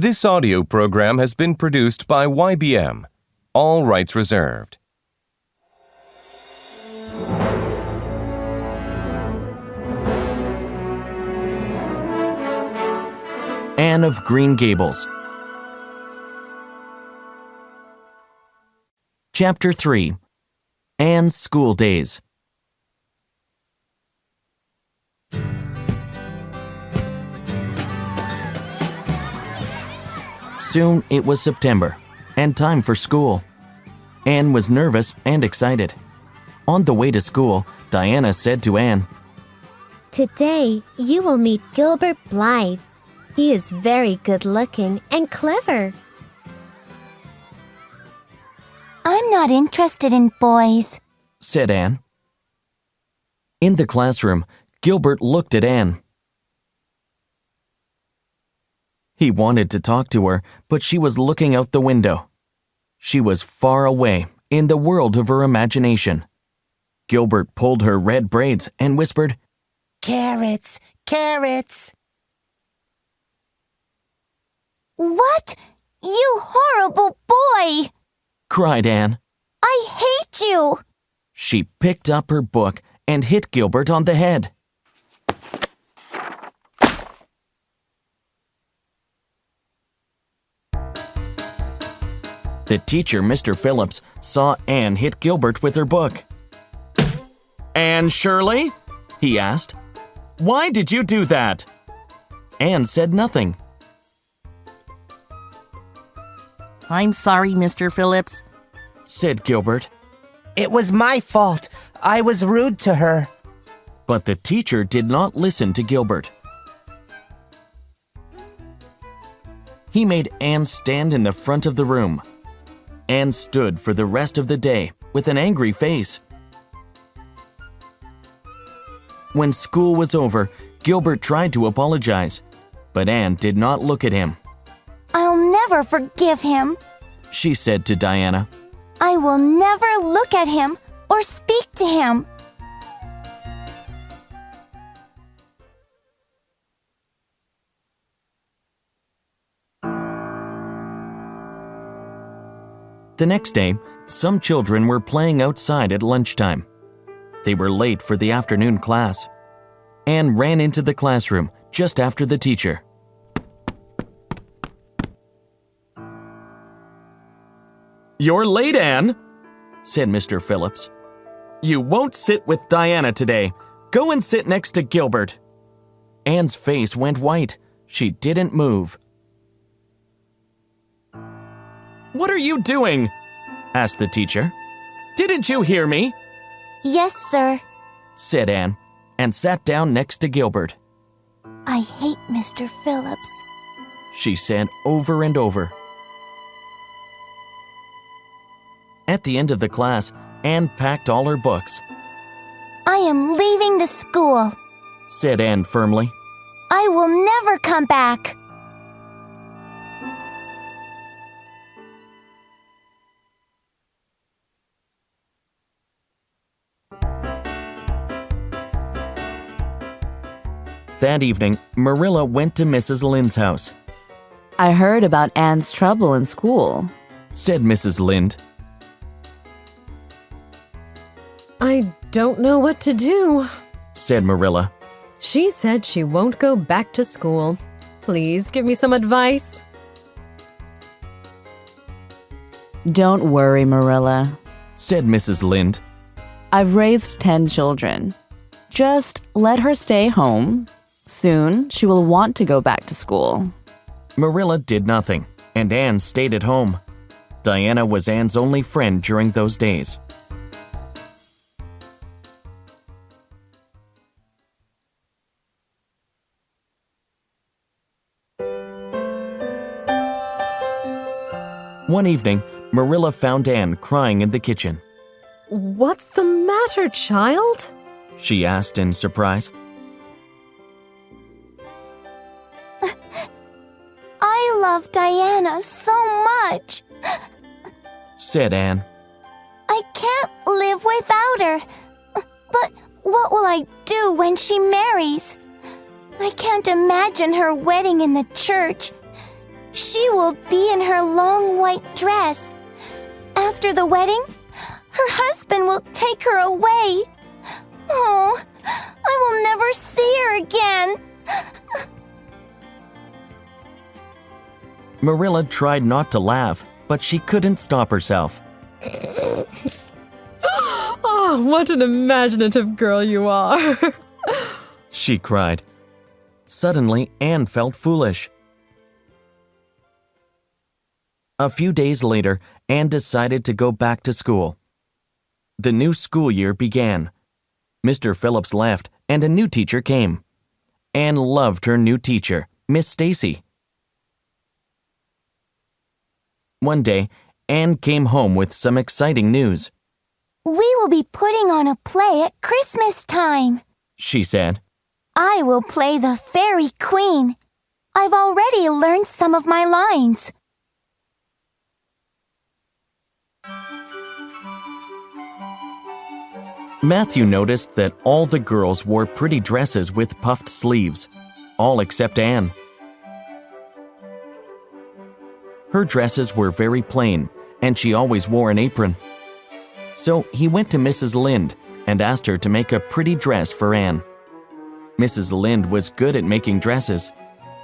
This audio program has been produced by YBM. All rights reserved. Anne of Green Gables. Chapter 3. Anne's School Days. Soon it was September, and time for school. Anne was nervous and excited. On the way to school, Diana said to Anne, "Today, you will meet Gilbert Blythe. He is very good-looking and clever." "I'm not interested in boys," said Anne. In the classroom, Gilbert looked at Anne. He wanted to talk to her, but she was looking out the window. She was far away, in the world of her imagination. Gilbert pulled her red braids and whispered, "Carrots, carrots." "What? You horrible boy!" cried Anne. "I hate you!" She picked up her book and hit Gilbert on the head. The teacher, Mr. Phillips, saw Anne hit Gilbert with her book. "Anne Shirley?" he asked. "Why did you do that?" Anne said nothing. "I'm sorry, Mr. Phillips," said Gilbert. "It was my fault. I was rude to her." But the teacher did not listen to Gilbert. He made Anne stand in the front of the room. Anne stood for the rest of the day with an angry face. When school was over, Gilbert tried to apologize, but Anne did not look at him. "I'll never forgive him," she said to Diana. "I will never look at him or speak to him." The next day, some children were playing outside at lunchtime. They were late for the afternoon class. Anne ran into the classroom just after the teacher. "You're late, Anne," said Mr. Phillips. "You won't sit with Diana today. Go and sit next to Gilbert." Anne's face went white. She didn't move. "What are you doing?" asked the teacher. "Didn't you hear me?" "Yes, sir," said Anne, and sat down next to Gilbert. "I hate Mr. Phillips," she said over and over. At the end of the class, Anne packed all her books. "I am leaving the school," said Anne firmly. "I will never come back." That evening, Marilla went to Mrs. Lynde's house. "I heard about Anne's trouble in school," said Mrs. Lynde. "I don't know what to do," said Marilla. "She said she won't go back to school. Please give me some advice." "Don't worry, Marilla," said Mrs. Lynde. "I've raised 10 children. Just let her stay home. Soon, she will want to go back to school." Marilla did nothing, and Anne stayed at home. Diana was Anne's only friend during those days. One evening, Marilla found Anne crying in the kitchen. "What's the matter, child?" she asked in surprise. "I love Diana so much," said Anne. "I can't live without her. But what will I do when she marries? I can't imagine her wedding in the church. She will be in her long white dress. After the wedding, her husband will take her away. Oh, I will never see her again. Marilla tried not to laugh, but she couldn't stop herself. Oh, what an imaginative girl you are. She cried. Suddenly, Anne felt foolish. A few days later, Anne decided to go back to school. The new school year began. Mr. Phillips left, and a new teacher came. Anne loved her new teacher, Miss Stacy. One day, Anne came home with some exciting news. We will be putting on a play at Christmas time, She said. I will play the Fairy Queen. I've already learned some of my lines. Matthew noticed that all the girls wore pretty dresses with puffed sleeves, all except Anne. Her dresses were very plain, and she always wore an apron. So he went to Mrs. Lynde and asked her to make a pretty dress for Anne. Mrs. Lynde was good at making dresses.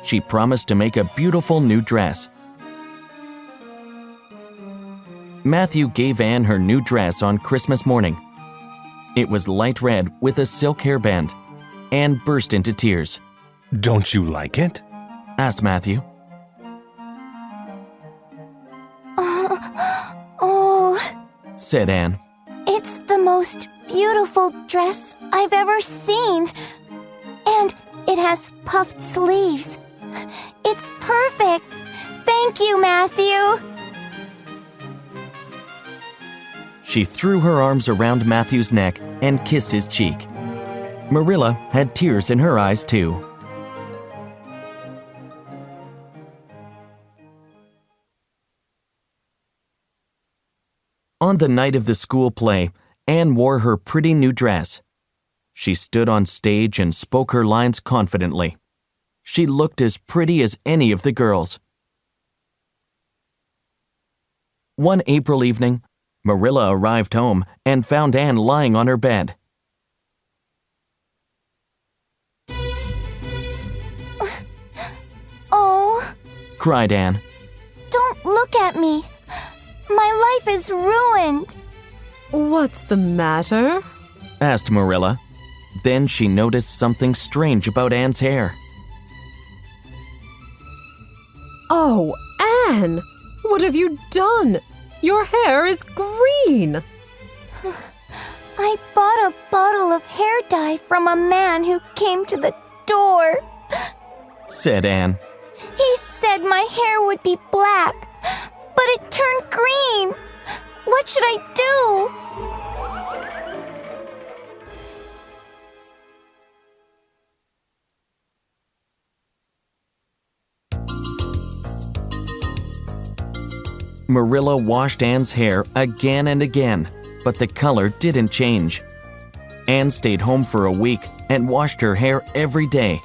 She promised to make a beautiful new dress. Matthew gave Anne her new dress on Christmas morning. It was light red with a silk hairband. Anne burst into tears. Don't you like it? Asked Matthew. Oh, Said Anne. it's the most beautiful dress I've ever seen. And it has puffed sleeves. It's perfect. Thank you, Matthew. She threw her arms around Matthew's neck and kissed his cheek. Marilla had tears in her eyes too. On the night of the school play, Anne wore her pretty new dress. She stood on stage and spoke her lines confidently. She looked as pretty as any of the girls. One April evening, Marilla arrived home and found Anne lying on her bed. Oh, Cried Anne. don't look at me. My life is ruined. What's the matter? Asked Marilla. Then she noticed something strange about Anne's hair. Oh, Anne! What have you done? Your hair is green! I bought a bottle of hair dye from a man who came to the door. Said Anne. He said my hair would be black, but it turned green. What should I do? Marilla washed Anne's hair again and again, but the color didn't change. Anne stayed home for a week and washed her hair every day.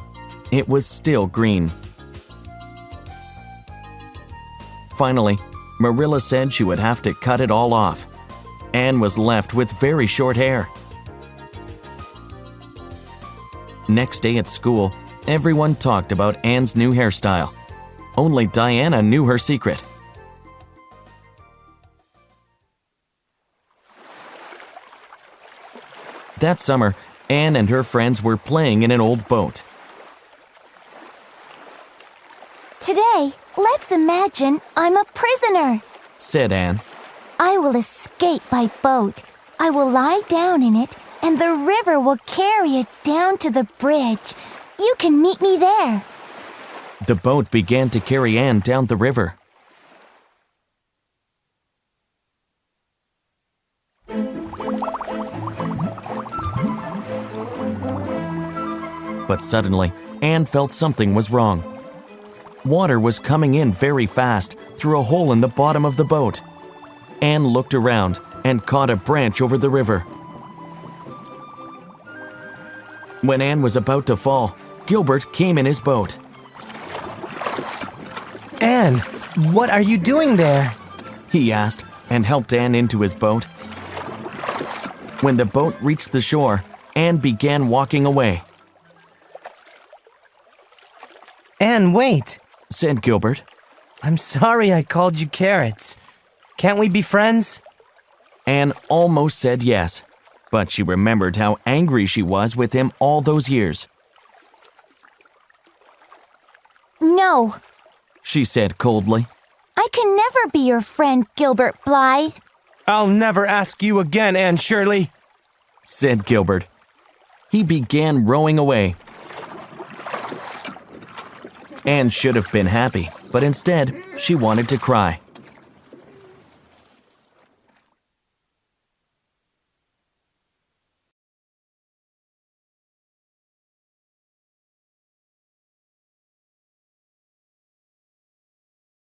It was still green. Finally, Marilla said she would have to cut it all off. Anne was left with very short hair. Next day at school, everyone talked about Anne's new hairstyle. Only Diana knew her secret. That summer, Anne and her friends were playing in an old boat. Today, let's imagine I'm a prisoner. Said Anne. I will escape by boat. I will lie down in it, and the river will carry it down to the bridge. You can meet me there. The boat began to carry Anne down the river. But suddenly, Anne felt something was wrong. Water was coming in very fast through a hole in the bottom of the boat. Anne looked around and caught a branch over the river. When Anne was about to fall, Gilbert came in his boat. Anne, what are you doing there? He asked and helped Anne into his boat. When the boat reached the shore, Anne began walking away. Anne, wait. Said Gilbert. I'm sorry I called you carrots. Can't we be friends? Anne almost said yes, but she remembered how angry she was with him all those years. No, She said coldly. I can never be your friend, Gilbert Blythe. I'll never ask you again, Anne Shirley. Said Gilbert. He began rowing away. Anne should have been happy, but instead, she wanted to cry.